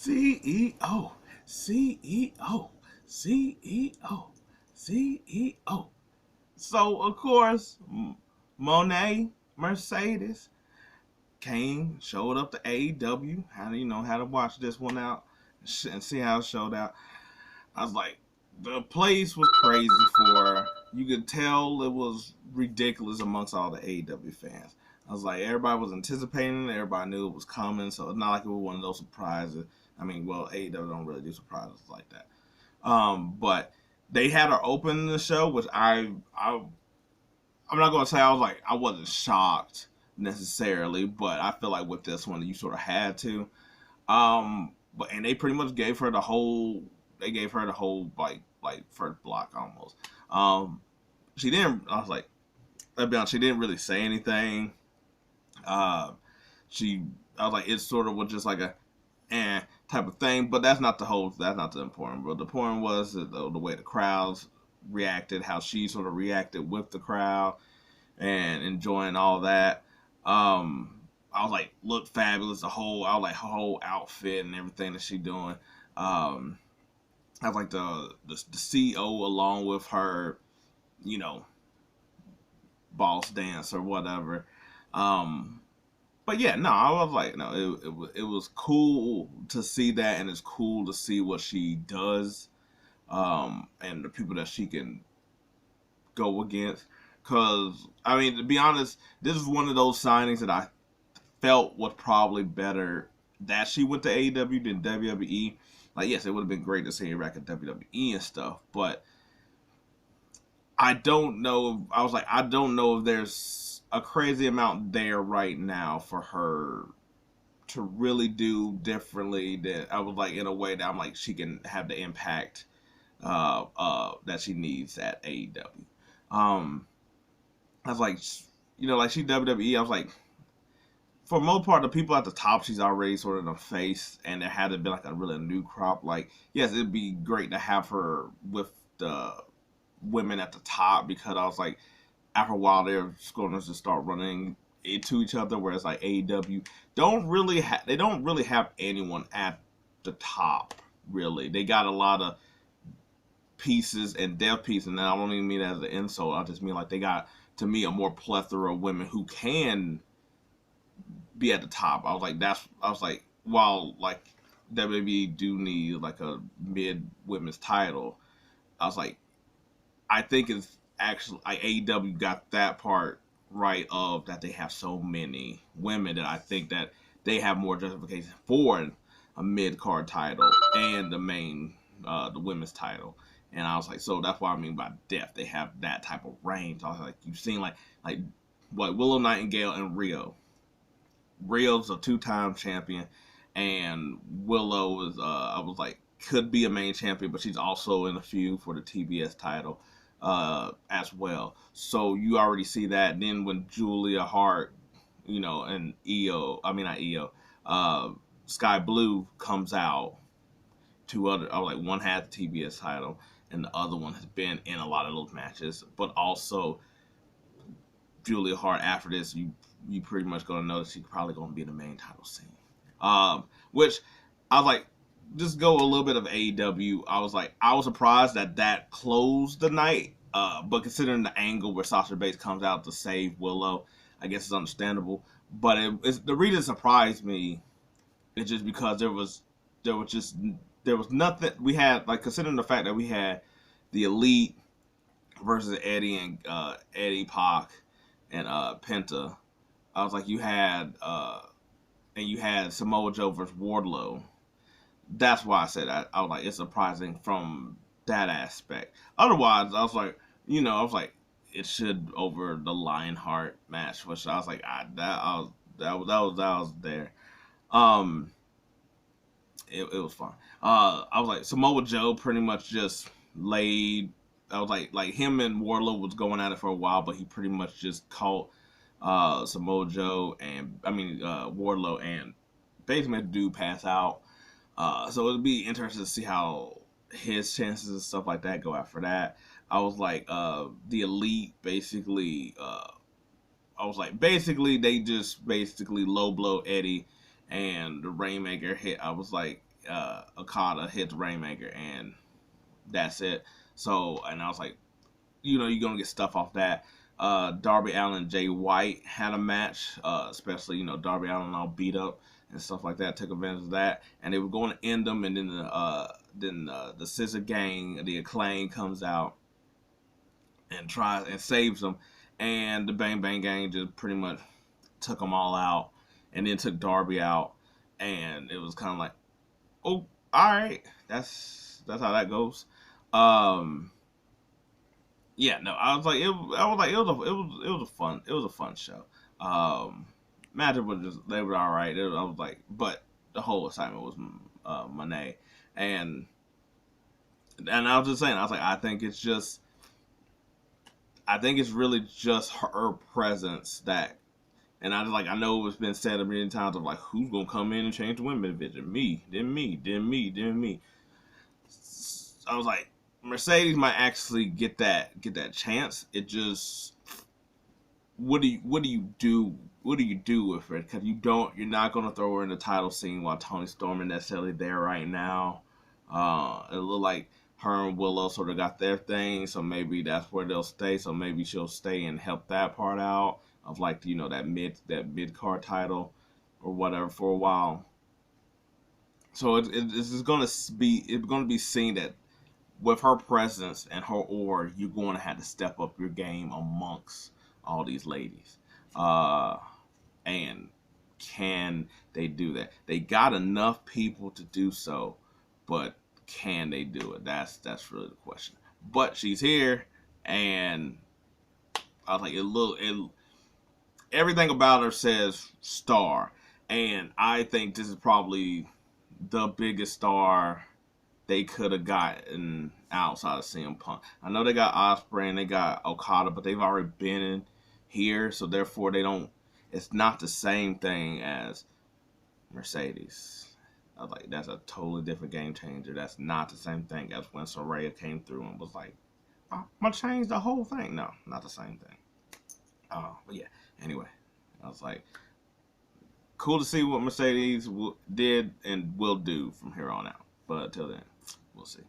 CEO, CEO, CEO, CEO. So of course, Monet, Mercedes came, showed up to AEW. How to watch this one out and see how it showed out. I was like, the place was crazy for her. You could tell it was ridiculous amongst all the AEW fans. I was like, everybody was anticipating it. Everybody knew it was coming, so it's not like it was one of those surprises. I mean, well, AEW don't really do surprises like that. But they had her open the show, which I'm not gonna say I wasn't shocked necessarily, but I feel like with this one you sort of had to. But and they pretty much gave her the whole. They gave her the whole like first block almost. She didn't. I was like, let's be honest, she didn't really say anything. Uh, she. I was like, it sort of was just like a type of thing, but that's not the whole. That's not the important. But the point was the way the crowds reacted, how she sort of reacted with the crowd, and enjoying all that. I was like, look fabulous. I was like, her whole outfit and everything that she doing. I was like the CEO along with her, you know, boss dance or whatever. Um, but yeah, no, I was like, no, it was cool to see that, and it's cool to see what she does, and the people that she can go against. Cause I mean, to be honest, this is one of those signings that I felt was probably better that she went to AEW than WWE. Like, yes, it would have been great to see her back at WWE and stuff, but I don't know. I was like, I don't know if there's a crazy amount there right now for her to really do differently. That I was like, in a way that I'm like, she can have the impact that she needs at AEW. Um, I was like, like she WWE. I was like, for the most part, the people at the top, she's already sort of the face, and there had to be like a really new crop. Like, yes, it'd be great to have her with the women at the top because I was like, after a while, they're going to just start running into each other. Whereas like AEW they don't really have anyone at the top. Really, they got a lot of pieces and dev pieces, and I don't even mean that as an insult. I just mean like they got to me a more plethora of women who can be at the top. I was like, while like WWE do need like a mid women's title, I was like, I think it's actually like AEW got that part right of that they have so many women that I think that they have more justification for a mid card title and the women's title. And I was like, so that's what I mean by depth. They have that type of range. I was like, you've seen like what Willow Nightingale and Rio. Rio's a 2-time champion, and Willow is I was like could be a main champion, but she's also in a feud for the TBS title as well. So you already see that. And then when Julia Hart, and not EO, Sky Blue comes out, two other, I was like, one had the TBS title, and the other one has been in a lot of those matches, but also Julia Hart after this, you pretty much gonna know that she's probably gonna be in the main title scene. Which I was like, just go a little bit of AEW. I was like, I was surprised that closed the night. But considering the angle where Sasha Banks comes out to save Willow, I guess it's understandable. But the reason it surprised me is just because there was nothing we had, like, considering the fact that we had the Elite versus Eddie and Eddie Pac and Penta. I was like, you had Samoa Joe versus Wardlow. That's why I said that. I was like, it's surprising from that aspect. Otherwise, I was like, it should over the Lionheart match, which I was like, that was there. Um, it was fun. I was like, Samoa Joe pretty much just laid. I was like him and Wardlow was going at it for a while, but he pretty much just caught Samoa Joe and Wardlow and basically made the dude pass out. So it'll be interesting to see how his chances and stuff like that go after that. I was like, the Elite basically, I was like, basically they just basically low blow Eddie and the Rainmaker hit. I was like, Okada hit the Rainmaker, and that's it. So, and I was like, you know, you're gonna get stuff off that. Darby Allin and Jay White had a match, especially, you know, Darby Allin all beat up and stuff like that. Took advantage of that, and they were going to end them, and then the Scissor Gang, the Acclaim, comes out and tries and saves them, and the Bang Bang Gang just pretty much took them all out, and then took Darby out, and it was kind of like, oh, all right, that's how that goes. Um, yeah, no, I was like, it was a fun show. Um, Magic was just, they were all right. I was like, but the whole assignment was Monet, and I was just saying, I was like, I think it's really just her presence that, and I just like, I know it's been said a million times of like, who's gonna come in and change the women division? Me, then me, then me, then me. I was like, Mercedes might actually get that chance. It just, what do you do? What do you do with it? Because you're not gonna throw her in the title scene while Tony Storm is necessarily there right now. It looked like her and Willow sort of got their thing, so maybe that's where they'll stay. So maybe she'll stay and help that part out of like, you know, that mid card title or whatever for a while. So it's gonna be seen that with her presence and her aura, you're going to have to step up your game amongst all these ladies. Uh, and can they do that? They got enough people to do so, but can they do it? That's really the question. But she's here, and I was like, everything about her says star, and I think this is probably the biggest star they could have gotten outside of CM Punk. I know they got Osprey and they got Okada, but they've already been in here, so therefore they don't. It's not the same thing as Mercedes. I was like, that's a totally different game changer. That's not the same thing as when Soraya came through and was like, I'm gonna change the whole thing. No, not the same thing. But yeah. Anyway, I was like, cool to see what Mercedes did and will do from here on out. But until then, we'll see.